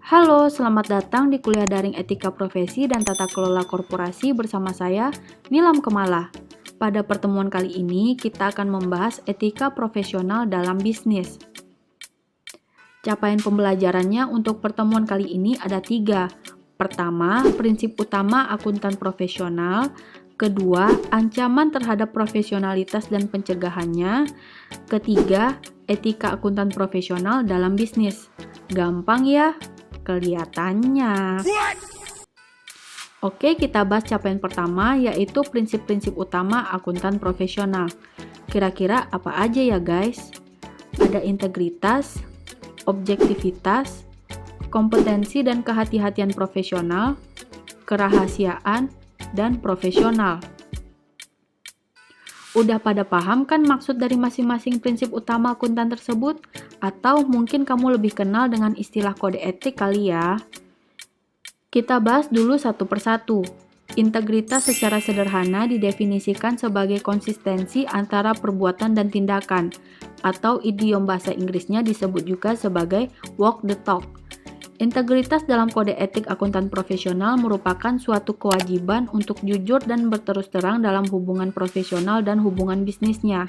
Halo, selamat datang di kuliah daring Etika Profesi dan Tata Kelola Korporasi bersama saya, Nilam Kemala. Pada pertemuan kali ini, kita akan membahas etika profesional dalam bisnis. Capaian pembelajarannya untuk pertemuan kali ini ada 3. Pertama, prinsip utama akuntan profesional. Kedua, ancaman terhadap profesionalitas dan pencegahannya. Ketiga, etika akuntan profesional dalam bisnis. Gampang ya? Kelihatannya. Oke, kita bahas capaian pertama, yaitu prinsip-prinsip utama akuntan profesional. Kira-kira apa aja ya guys? Ada integritas, objektivitas, kompetensi dan kehati-hatian profesional, kerahasiaan, dan profesional. Udah pada paham kan maksud dari masing-masing prinsip utama akuntan tersebut? Atau mungkin kamu lebih kenal dengan istilah kode etik kali ya? Kita bahas dulu satu persatu. Integritas secara sederhana didefinisikan sebagai konsistensi antara perbuatan dan tindakan, atau idiom bahasa Inggrisnya disebut juga sebagai walk the talk. Integritas dalam kode etik akuntan profesional merupakan suatu kewajiban untuk jujur dan berterus terang dalam hubungan profesional dan hubungan bisnisnya.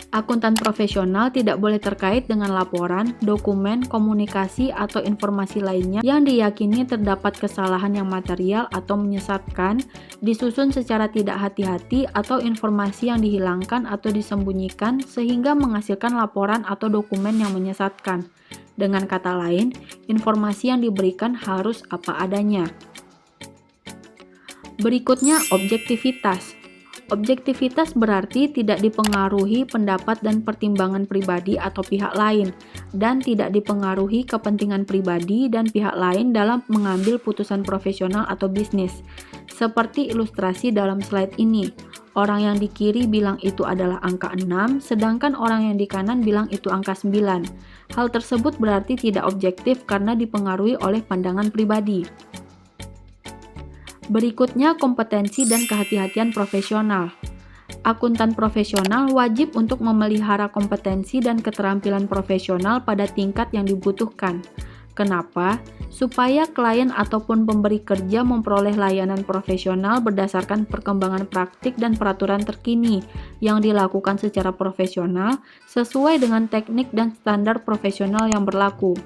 Akuntan profesional tidak boleh terkait dengan laporan, dokumen, komunikasi, atau informasi lainnya yang diyakini terdapat kesalahan yang material atau menyesatkan, disusun secara tidak hati-hati, atau informasi yang dihilangkan atau disembunyikan sehingga menghasilkan laporan atau dokumen yang menyesatkan. Dengan kata lain, informasi yang diberikan harus apa adanya. Berikutnya, objektivitas. Objektivitas berarti tidak dipengaruhi pendapat dan pertimbangan pribadi atau pihak lain, dan tidak dipengaruhi kepentingan pribadi dan pihak lain dalam mengambil putusan profesional atau bisnis. Seperti ilustrasi dalam slide ini, orang yang di kiri bilang itu adalah angka 6, sedangkan orang yang di kanan bilang itu angka 9. Hal tersebut berarti tidak objektif karena dipengaruhi oleh pandangan pribadi. Berikutnya, kompetensi dan kehati-hatian profesional. Akuntan profesional wajib untuk memelihara kompetensi dan keterampilan profesional pada tingkat yang dibutuhkan. Kenapa? Supaya klien ataupun pemberi kerja memperoleh layanan profesional berdasarkan perkembangan praktik dan peraturan terkini yang dilakukan secara profesional sesuai dengan teknik dan standar profesional yang berlaku.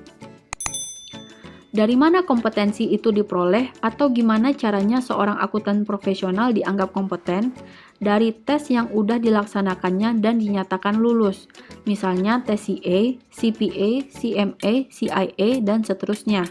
Dari mana kompetensi itu diperoleh atau gimana caranya seorang akuntan profesional dianggap kompeten? Dari tes yang udah dilaksanakannya dan dinyatakan lulus. Misalnya tes CA, CPA, CMA, CIA, dan seterusnya.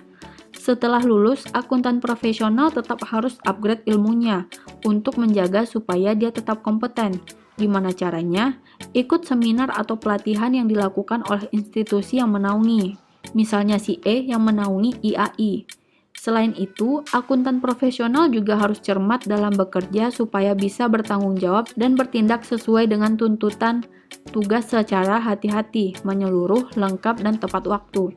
Setelah lulus, akuntan profesional tetap harus upgrade ilmunya untuk menjaga supaya dia tetap kompeten. Gimana caranya? Ikut seminar atau pelatihan yang dilakukan oleh institusi yang menaungi. Misalnya CA yang menaungi IAI. Selain itu, akuntan profesional juga harus cermat dalam bekerja supaya bisa bertanggung jawab dan bertindak sesuai dengan tuntutan tugas secara hati-hati, menyeluruh, lengkap, dan tepat waktu.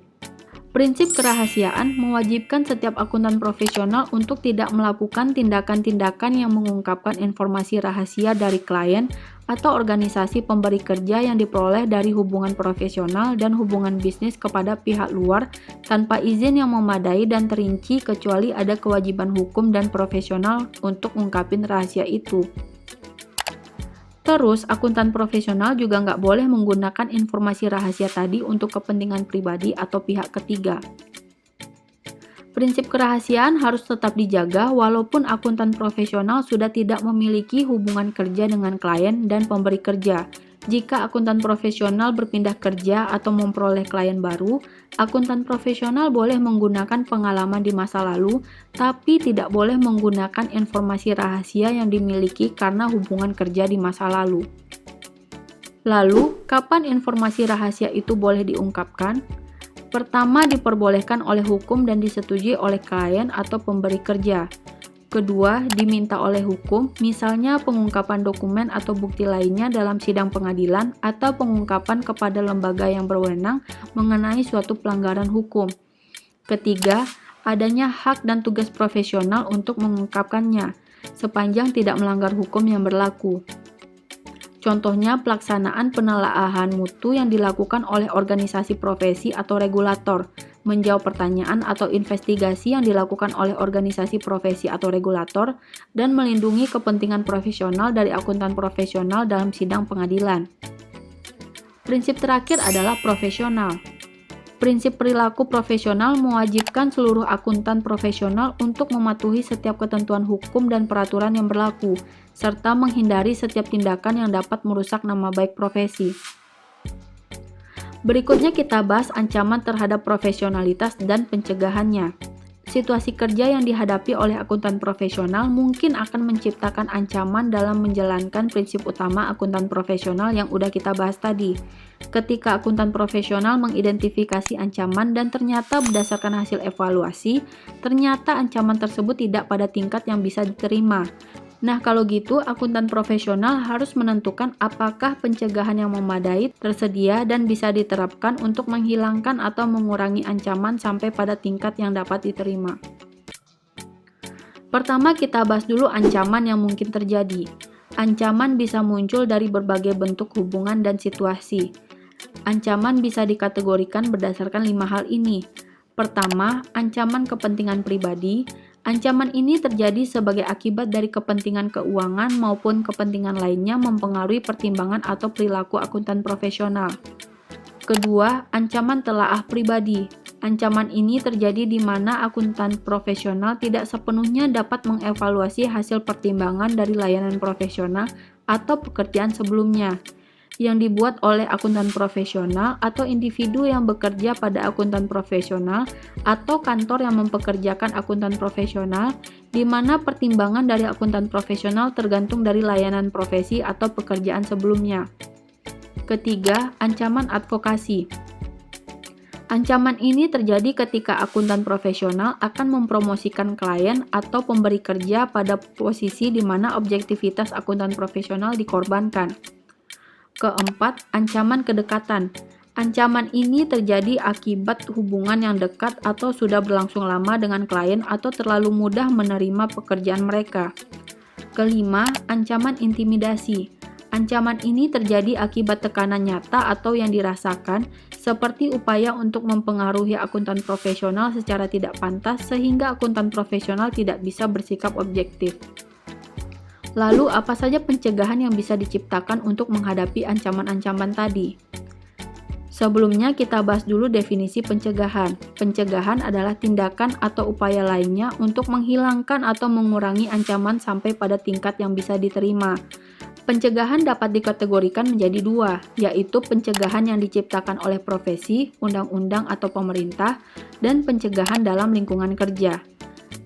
Prinsip kerahasiaan mewajibkan setiap akuntan profesional untuk tidak melakukan tindakan-tindakan yang mengungkapkan informasi rahasia dari klien atau organisasi pemberi kerja yang diperoleh dari hubungan profesional dan hubungan bisnis kepada pihak luar tanpa izin yang memadai dan terinci kecuali ada kewajiban hukum dan profesional untuk mengungkapin rahasia itu. Terus, akuntan profesional juga nggak boleh menggunakan informasi rahasia tadi untuk kepentingan pribadi atau pihak ketiga. Prinsip kerahasiaan harus tetap dijaga walaupun akuntan profesional sudah tidak memiliki hubungan kerja dengan klien dan pemberi kerja. Jika akuntan profesional berpindah kerja atau memperoleh klien baru, akuntan profesional boleh menggunakan pengalaman di masa lalu, tapi tidak boleh menggunakan informasi rahasia yang dimiliki karena hubungan kerja di masa lalu. Lalu, kapan informasi rahasia itu boleh diungkapkan? Pertama, diperbolehkan oleh hukum dan disetujui oleh klien atau pemberi kerja. Kedua, diminta oleh hukum, misalnya pengungkapan dokumen atau bukti lainnya dalam sidang pengadilan atau pengungkapan kepada lembaga yang berwenang mengenai suatu pelanggaran hukum. Ketiga, adanya hak dan tugas profesional untuk mengungkapkannya, sepanjang tidak melanggar hukum yang berlaku. Contohnya pelaksanaan penelaahan mutu yang dilakukan oleh organisasi profesi atau regulator, menjawab pertanyaan atau investigasi yang dilakukan oleh organisasi profesi atau regulator, dan melindungi kepentingan profesional dari akuntan profesional dalam sidang pengadilan. Prinsip terakhir adalah profesional. Prinsip perilaku profesional mewajibkan seluruh akuntan profesional untuk mematuhi setiap ketentuan hukum dan peraturan yang berlaku, serta menghindari setiap tindakan yang dapat merusak nama baik profesi. Berikutnya kita bahas ancaman terhadap profesionalitas dan pencegahannya. Situasi kerja yang dihadapi oleh akuntan profesional mungkin akan menciptakan ancaman dalam menjalankan prinsip utama akuntan profesional yang udah kita bahas tadi. Ketika akuntan profesional mengidentifikasi ancaman dan ternyata berdasarkan hasil evaluasi, ternyata ancaman tersebut tidak pada tingkat yang bisa diterima. Nah, kalau gitu, akuntan profesional harus menentukan apakah pencegahan yang memadai tersedia dan bisa diterapkan untuk menghilangkan atau mengurangi ancaman sampai pada tingkat yang dapat diterima. Pertama, kita bahas dulu ancaman yang mungkin terjadi. Ancaman bisa muncul dari berbagai bentuk hubungan dan situasi. Ancaman bisa dikategorikan berdasarkan 5 hal ini. Pertama, ancaman kepentingan pribadi. Ancaman ini terjadi sebagai akibat dari kepentingan keuangan maupun kepentingan lainnya mempengaruhi pertimbangan atau perilaku akuntan profesional. Kedua, ancaman telaah pribadi. Ancaman ini terjadi di mana akuntan profesional tidak sepenuhnya dapat mengevaluasi hasil pertimbangan dari layanan profesional atau pekerjaan sebelumnya yang dibuat oleh akuntan profesional atau individu yang bekerja pada akuntan profesional atau kantor yang mempekerjakan akuntan profesional, di mana pertimbangan dari akuntan profesional tergantung dari layanan profesi atau pekerjaan sebelumnya. Ketiga, ancaman advokasi. Ancaman ini terjadi ketika akuntan profesional akan mempromosikan klien atau pemberi kerja pada posisi di mana objektivitas akuntan profesional dikorbankan. Keempat, ancaman kedekatan. Ancaman ini terjadi akibat hubungan yang dekat atau sudah berlangsung lama dengan klien atau terlalu mudah menerima pekerjaan mereka. Kelima, ancaman intimidasi. Ancaman ini terjadi akibat tekanan nyata atau yang dirasakan, seperti upaya untuk mempengaruhi akuntan profesional secara tidak pantas sehingga akuntan profesional tidak bisa bersikap objektif. Lalu, apa saja pencegahan yang bisa diciptakan untuk menghadapi ancaman-ancaman tadi? Sebelumnya, kita bahas dulu definisi pencegahan. Pencegahan adalah tindakan atau upaya lainnya untuk menghilangkan atau mengurangi ancaman sampai pada tingkat yang bisa diterima. Pencegahan dapat dikategorikan menjadi dua, yaitu pencegahan yang diciptakan oleh profesi, undang-undang atau pemerintah, dan pencegahan dalam lingkungan kerja.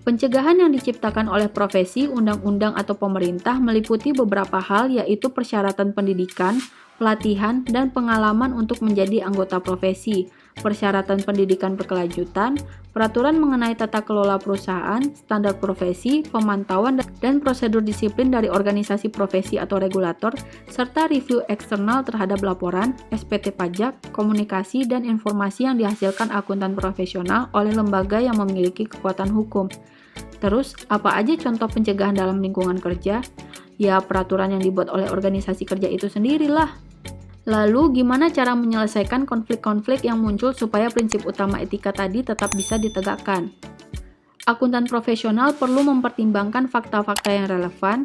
Pencegahan yang diciptakan oleh profesi, undang-undang atau pemerintah meliputi beberapa hal, yaitu persyaratan pendidikan, pelatihan, dan pengalaman untuk menjadi anggota profesi, persyaratan pendidikan berkelanjutan, peraturan mengenai tata kelola perusahaan, standar profesi, pemantauan, dan prosedur disiplin dari organisasi profesi atau regulator, serta review eksternal terhadap laporan, SPT pajak, komunikasi, dan informasi yang dihasilkan akuntan profesional oleh lembaga yang memiliki kekuatan hukum. Terus, apa aja contoh pencegahan dalam lingkungan kerja? Ya, peraturan yang dibuat oleh organisasi kerja itu sendirilah. Lalu, gimana cara menyelesaikan konflik-konflik yang muncul supaya prinsip utama etika tadi tetap bisa ditegakkan? Akuntan profesional perlu mempertimbangkan fakta-fakta yang relevan,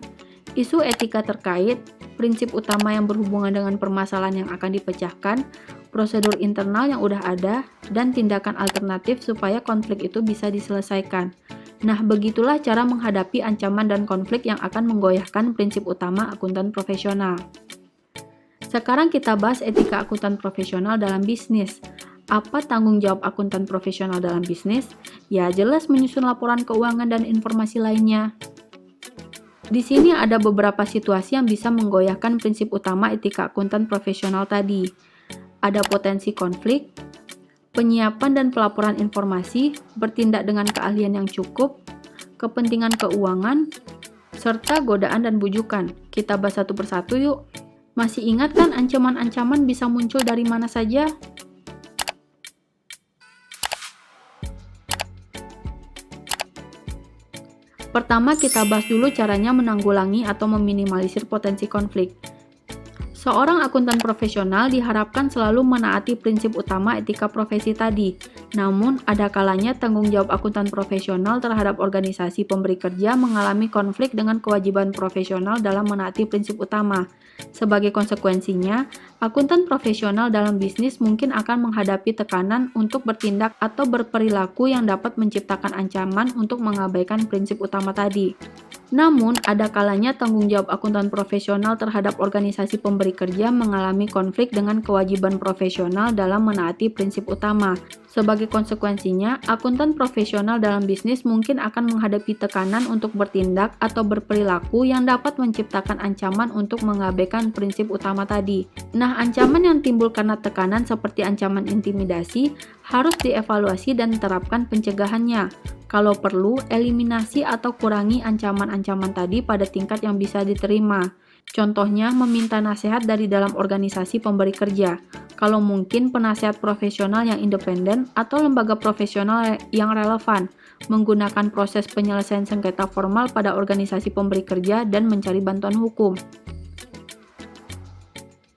isu etika terkait, prinsip utama yang berhubungan dengan permasalahan yang akan dipecahkan, prosedur internal yang udah ada, dan tindakan alternatif supaya konflik itu bisa diselesaikan. Nah, begitulah cara menghadapi ancaman dan konflik yang akan menggoyahkan prinsip utama akuntan profesional. Sekarang kita bahas etika akuntan profesional dalam bisnis. Apa tanggung jawab akuntan profesional dalam bisnis? Ya, jelas menyusun laporan keuangan dan informasi lainnya. Di sini ada beberapa situasi yang bisa menggoyahkan prinsip utama etika akuntan profesional tadi. Ada potensi konflik, penyiapan dan pelaporan informasi, bertindak dengan keahlian yang cukup, kepentingan keuangan, serta godaan dan bujukan. Kita bahas satu persatu yuk. Masih ingat kan ancaman-ancaman bisa muncul dari mana saja? Pertama, kita bahas dulu caranya menanggulangi atau meminimalisir potensi konflik. Seorang akuntan profesional diharapkan selalu menaati prinsip utama etika profesi tadi. Namun, ada kalanya tanggung jawab akuntan profesional terhadap organisasi pemberi kerja mengalami konflik dengan kewajiban profesional dalam menaati prinsip utama. Sebagai konsekuensinya, akuntan profesional dalam bisnis mungkin akan menghadapi tekanan untuk bertindak atau berperilaku yang dapat menciptakan ancaman untuk mengabaikan prinsip utama tadi. Namun, ada kalanya tanggung jawab akuntan profesional terhadap organisasi pemberi kerja mengalami konflik dengan kewajiban profesional dalam menaati prinsip utama. Sebagai konsekuensinya, akuntan profesional dalam bisnis mungkin akan menghadapi tekanan untuk bertindak atau berperilaku yang dapat menciptakan ancaman untuk mengabaikan prinsip utama tadi. Nah, ancaman yang timbul karena tekanan seperti ancaman intimidasi harus dievaluasi dan terapkan pencegahannya. Kalau perlu, eliminasi atau kurangi ancaman-ancaman tadi pada tingkat yang bisa diterima. Contohnya, meminta nasihat dari dalam organisasi pemberi kerja. Kalau mungkin, penasehat profesional yang independen atau lembaga profesional yang relevan, menggunakan proses penyelesaian sengketa formal pada organisasi pemberi kerja dan mencari bantuan hukum.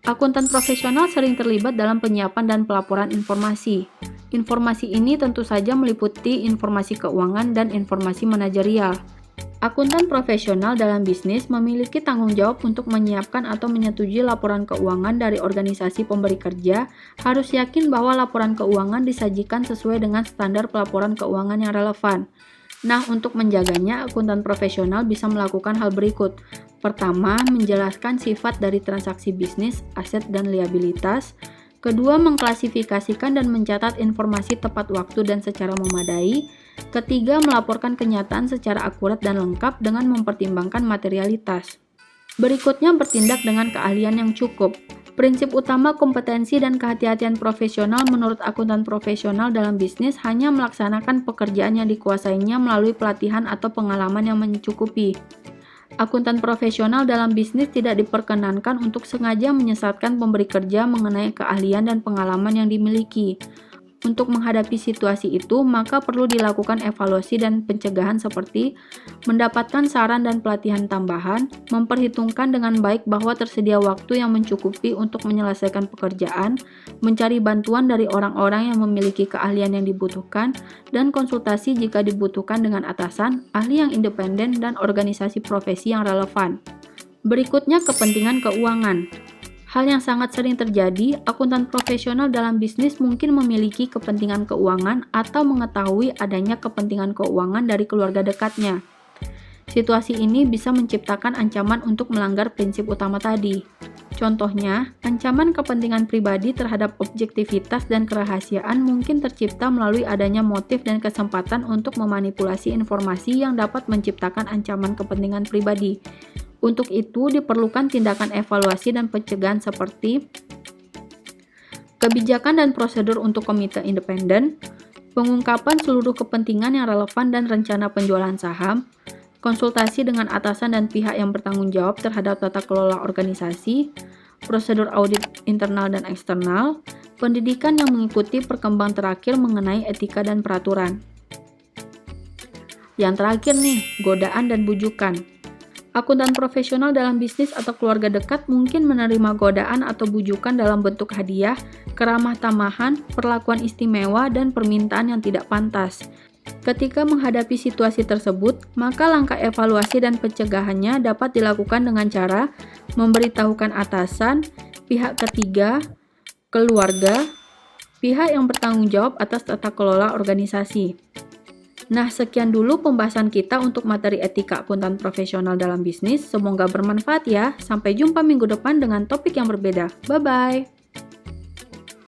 Akuntan profesional sering terlibat dalam penyiapan dan pelaporan informasi. Informasi ini tentu saja meliputi informasi keuangan dan informasi manajerial. Akuntan profesional dalam bisnis memiliki tanggung jawab untuk menyiapkan atau menyetujui laporan keuangan dari organisasi pemberi kerja, harus yakin bahwa laporan keuangan disajikan sesuai dengan standar pelaporan keuangan yang relevan. Nah, untuk menjaganya, akuntan profesional bisa melakukan hal berikut. Pertama, menjelaskan sifat dari transaksi bisnis, aset, dan liabilitas. Kedua, mengklasifikasikan dan mencatat informasi tepat waktu dan secara memadai. Ketiga, melaporkan kenyataan secara akurat dan lengkap dengan mempertimbangkan materialitas. Berikutnya, bertindak dengan keahlian yang cukup. Prinsip utama kompetensi dan kehati-hatian profesional menurut akuntan profesional dalam bisnis hanya melaksanakan pekerjaan yang dikuasainya melalui pelatihan atau pengalaman yang mencukupi. Akuntan profesional dalam bisnis tidak diperkenankan untuk sengaja menyesatkan pemberi kerja mengenai keahlian dan pengalaman yang dimiliki. Untuk menghadapi situasi itu, maka perlu dilakukan evaluasi dan pencegahan seperti mendapatkan saran dan pelatihan tambahan, memperhitungkan dengan baik bahwa tersedia waktu yang mencukupi untuk menyelesaikan pekerjaan, mencari bantuan dari orang-orang yang memiliki keahlian yang dibutuhkan, dan konsultasi jika dibutuhkan dengan atasan, ahli yang independen, dan organisasi profesi yang relevan. Berikutnya, kepentingan keuangan. Hal yang sangat sering terjadi, akuntan profesional dalam bisnis mungkin memiliki kepentingan keuangan atau mengetahui adanya kepentingan keuangan dari keluarga dekatnya. Situasi ini bisa menciptakan ancaman untuk melanggar prinsip utama tadi. Contohnya, ancaman kepentingan pribadi terhadap objektivitas dan kerahasiaan mungkin tercipta melalui adanya motif dan kesempatan untuk memanipulasi informasi yang dapat menciptakan ancaman kepentingan pribadi. Untuk itu, diperlukan tindakan evaluasi dan pencegahan seperti kebijakan dan prosedur untuk komite independen, pengungkapan seluruh kepentingan yang relevan dan rencana penjualan saham, konsultasi dengan atasan dan pihak yang bertanggung jawab terhadap tata kelola organisasi, prosedur audit internal dan eksternal, pendidikan yang mengikuti perkembangan terakhir mengenai etika dan peraturan. Yang terakhir nih, godaan dan bujukan. Akuntan profesional dalam bisnis atau keluarga dekat mungkin menerima godaan atau bujukan dalam bentuk hadiah, keramah tamahan, perlakuan istimewa, dan permintaan yang tidak pantas. Ketika menghadapi situasi tersebut, maka langkah evaluasi dan pencegahannya dapat dilakukan dengan cara memberitahukan atasan, pihak ketiga, keluarga, pihak yang bertanggung jawab atas tata kelola organisasi. Nah, sekian dulu pembahasan kita untuk materi etika akuntan profesional dalam bisnis. Semoga bermanfaat ya. Sampai jumpa minggu depan dengan topik yang berbeda. Bye-bye.